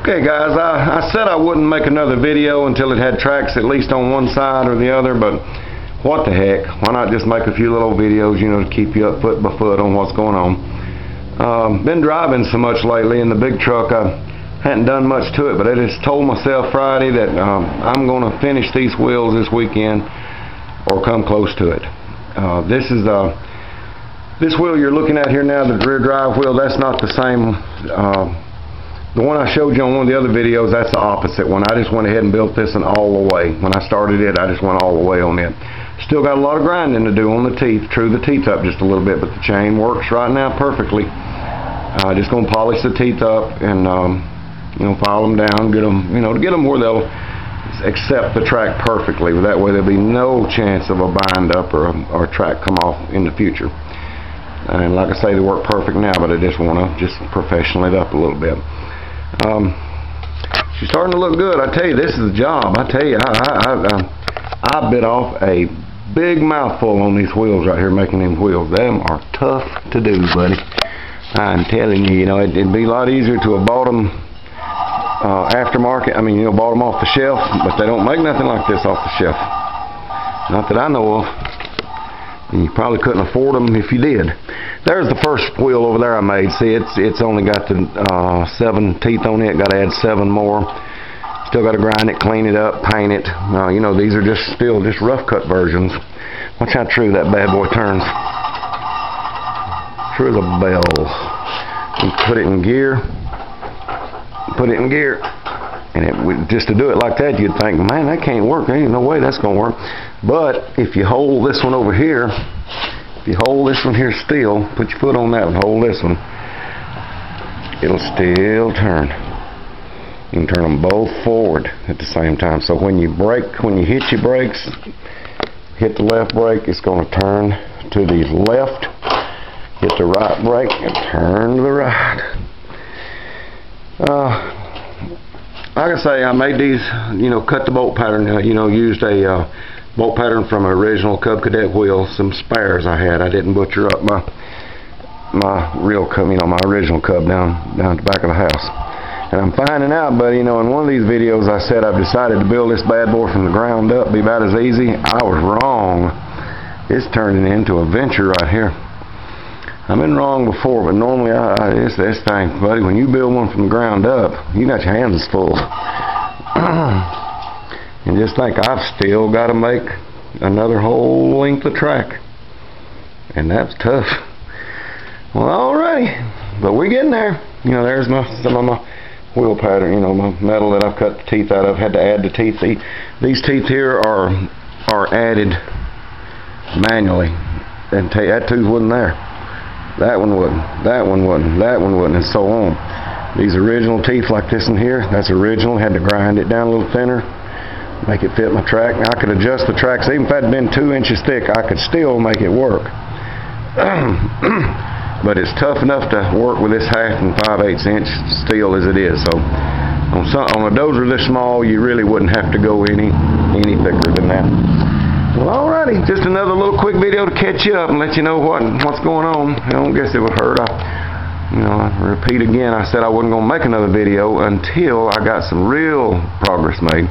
Okay guys, I said I wouldn't make another video until it had tracks at least on one side or the other, but what the heck, why not just make a few little videos, you know, to keep you up foot by foot on what's going on. Been driving so much lately in the big truck, I hadn't done much to it, but I just told myself Friday that I'm going to finish these wheels this weekend or come close to it. This wheel you're looking at here now, the rear drive wheel, that's not the same. The one I showed you on one of the other videos, that's the opposite one. I just went ahead and built this one all the way. When I started it, I just went all the way on it. Still got a lot of grinding to do on the teeth. True the teeth up just a little bit, but the chain works right now perfectly. Just going to polish the teeth up and you know, file them down, get them, you know, to get them where they'll accept the track perfectly. That way there'll be no chance of a bind up or a track come off in the future. And like I say, they work perfect now, but I just want to just professional it up a little bit. She's starting to look good. I tell you, this is a job. I tell you, I bit off a big mouthful on these wheels right here, making them wheels. Them are tough to do, buddy. I'm telling you, you know, it'd be a lot easier to have bought them aftermarket. I mean, you know, bought them off the shelf, but they don't make nothing like this off the shelf. Not that I know of. And you probably couldn't afford them if you did. There's the first wheel over there I made. See, it's only got the 7 teeth on it. Got to add 7 more. Still got to grind it, clean it up, paint it. You know, these are still just rough cut versions. Watch how true that bad boy turns. True as a bell. You put it in gear. Put it in gear. And just to do it like that, you'd think, man, that can't work. There ain't no way that's going to work. But if you hold this one over here, if you hold this one here still, put your foot on that and hold this one, it'll still turn. You can turn them both forward at the same time. So when you brake, when you hit your brakes, hit the left brake, it's going to turn to the left. Hit the right brake and turn to the right. Like I say, I made these, you know, cut the bolt pattern, you know, used a bolt pattern from an original Cub Cadet wheel, some spares I had. I didn't butcher up my real Cub, you know, my original Cub down at the back of the house. And I'm finding out, but, you know, in one of these videos I said I've decided to build this bad boy from the ground up, be about as easy. I was wrong. It's turning into a venture right here. I've been wrong before, but normally this thing, buddy, when you build one from the ground up, you got your hands full. And just think, I've still got to make another whole length of track. And that's tough. Well, alrighty. But we're getting there. You know, there's some of my wheel pattern, you know, my metal that I've cut the teeth out of. Had to add the teeth. These teeth here are added manually. And that tooth wasn't there. That one wouldn't, that one wouldn't, that one wouldn't, and so on. These original teeth like this in here, that's original. Had to grind it down a little thinner, make it fit my track. Now I could adjust the tracks. Even if it had been 2 inches thick, I could still make it work. But it's tough enough to work with this 1/2 and 5/8 inch steel as it is. So on a Dozer this small, you really wouldn't have to go any thicker than that. Well, alrighty, just another little quick video to catch you up and let you know what's going on. I don't guess it would hurt. I repeat again, I said I wasn't going to make another video until I got some real progress made.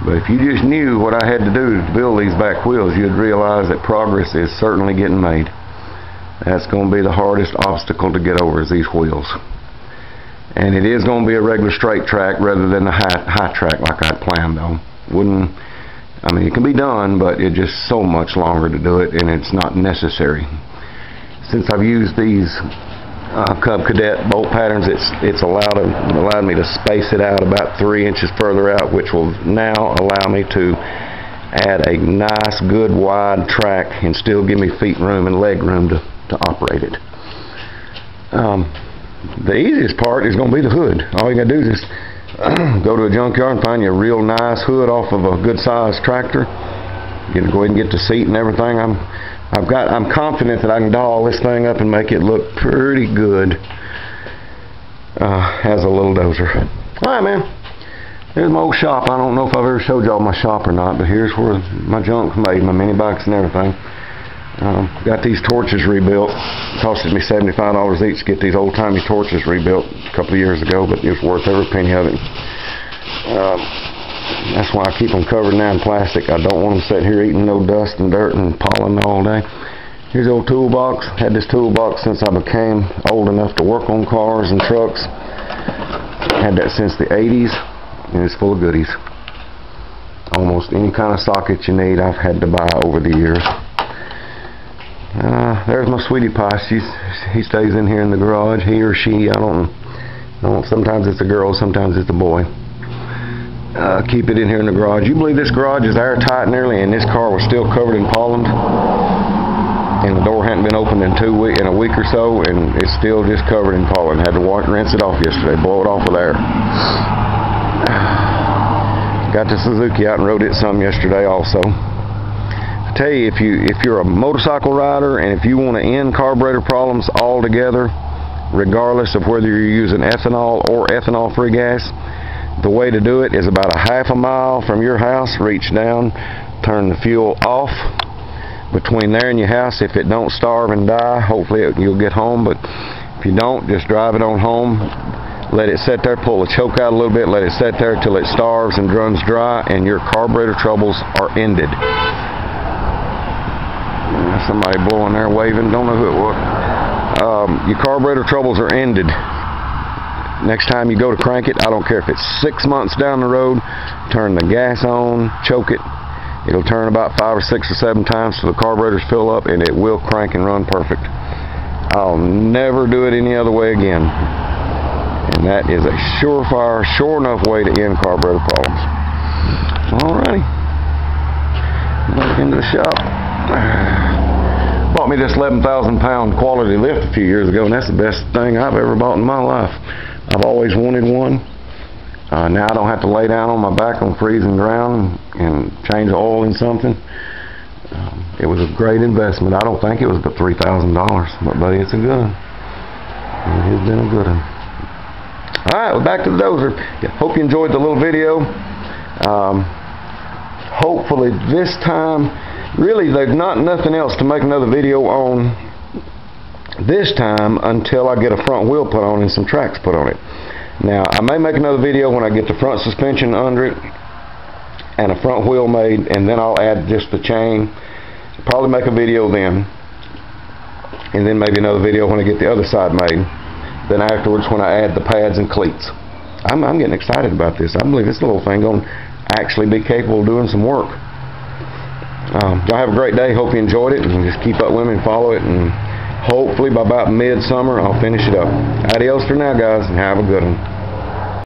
But if you just knew what I had to do to build these back wheels, you'd realize that progress is certainly getting made. That's going to be the hardest obstacle to get over, is these wheels. And it is going to be a regular straight track rather than a high track like I'd planned on. I mean, it can be done, but it's just so much longer to do it, and it's not necessary. Since I've used these Cub Cadet bolt patterns, it's allowed me to space it out about 3 inches further out, which will now allow me to add a nice, good, wide track and still give me feet room and leg room to operate it. The easiest part is going to be the hood. All you got to do is just go to a junkyard and find you a real nice hood off of a good sized tractor. You can go ahead and get the seat and everything. I'm confident that I can doll this thing up and make it look pretty good as a little Dozer. Alright, man. Here's my old shop. I don't know if I've ever showed y'all my shop or not, but here's where my junk's made, my mini bikes and everything. Got these torches rebuilt. It costed me $75 each to get these old-timey torches rebuilt a couple of years ago, but it was worth every penny of it. That's why I keep them covered now in plastic. I don't want them sitting here eating no dust and dirt and pollen all day. Here's the old toolbox. Had this toolbox since I became old enough to work on cars and trucks. Had that since the 80s, and it's full of goodies. Almost any kind of socket you need I've had to buy over the years. There's my sweetie pie. He stays in here in the garage. He or she, I don't know. Sometimes it's a girl, sometimes it's a boy. Keep it in here in the garage. You believe this garage is airtight nearly, and this car was still covered in pollen, and the door hadn't been opened in a week or so, and it's still just covered in pollen. Had to rinse it off yesterday, blow it off with air. Got the Suzuki out and rode it some yesterday also. I tell you, if you're a motorcycle rider and if you want to end carburetor problems altogether, regardless of whether you're using ethanol or ethanol-free gas, the way to do it is about a half a mile from your house. Reach down, turn the fuel off between there and your house. If it don't starve and die, hopefully you'll get home, but if you don't, just drive it on home. Let it sit there, pull the choke out a little bit, let it sit there till it starves and runs dry, and your carburetor troubles are ended. Somebody blowing there, waving, don't know who it was. Your carburetor troubles are ended. Next time you go to crank it, I don't care if it's 6 months down the road, turn the gas on, choke it. It'll turn about 5 or 6 or 7 times till the carburetors fill up, and it will crank and run perfect. I'll never do it any other way again. And that is a surefire, sure enough way to end carburetor problems. Alrighty. Back into the shop. Bought me this 11,000 pound quality lift a few years ago, and that's the best thing I've ever bought in my life. I've always wanted one. Now I don't have to lay down on my back on freezing ground and change the oil in something. It was a great investment. I don't think it was but $3,000, but buddy, it's a good one. It has been a good one. Alright, well, back to the Dozer. Hope you enjoyed the little video. Hopefully this time, really there's nothing else to make another video on this time until I get a front wheel put on and some tracks put on it. Now, I may make another video when I get the front suspension under it and a front wheel made, and then I'll add just the chain. Probably make a video then, and then maybe another video when I get the other side made. Then afterwards when I add the pads and cleats. I'm getting excited about this. I believe this little thing going to actually be capable of doing some work. Y'all have a great day. Hope you enjoyed it, and just keep up with me and follow it, and hopefully by about midsummer I'll finish it up. Adios for now, guys, and have a good one.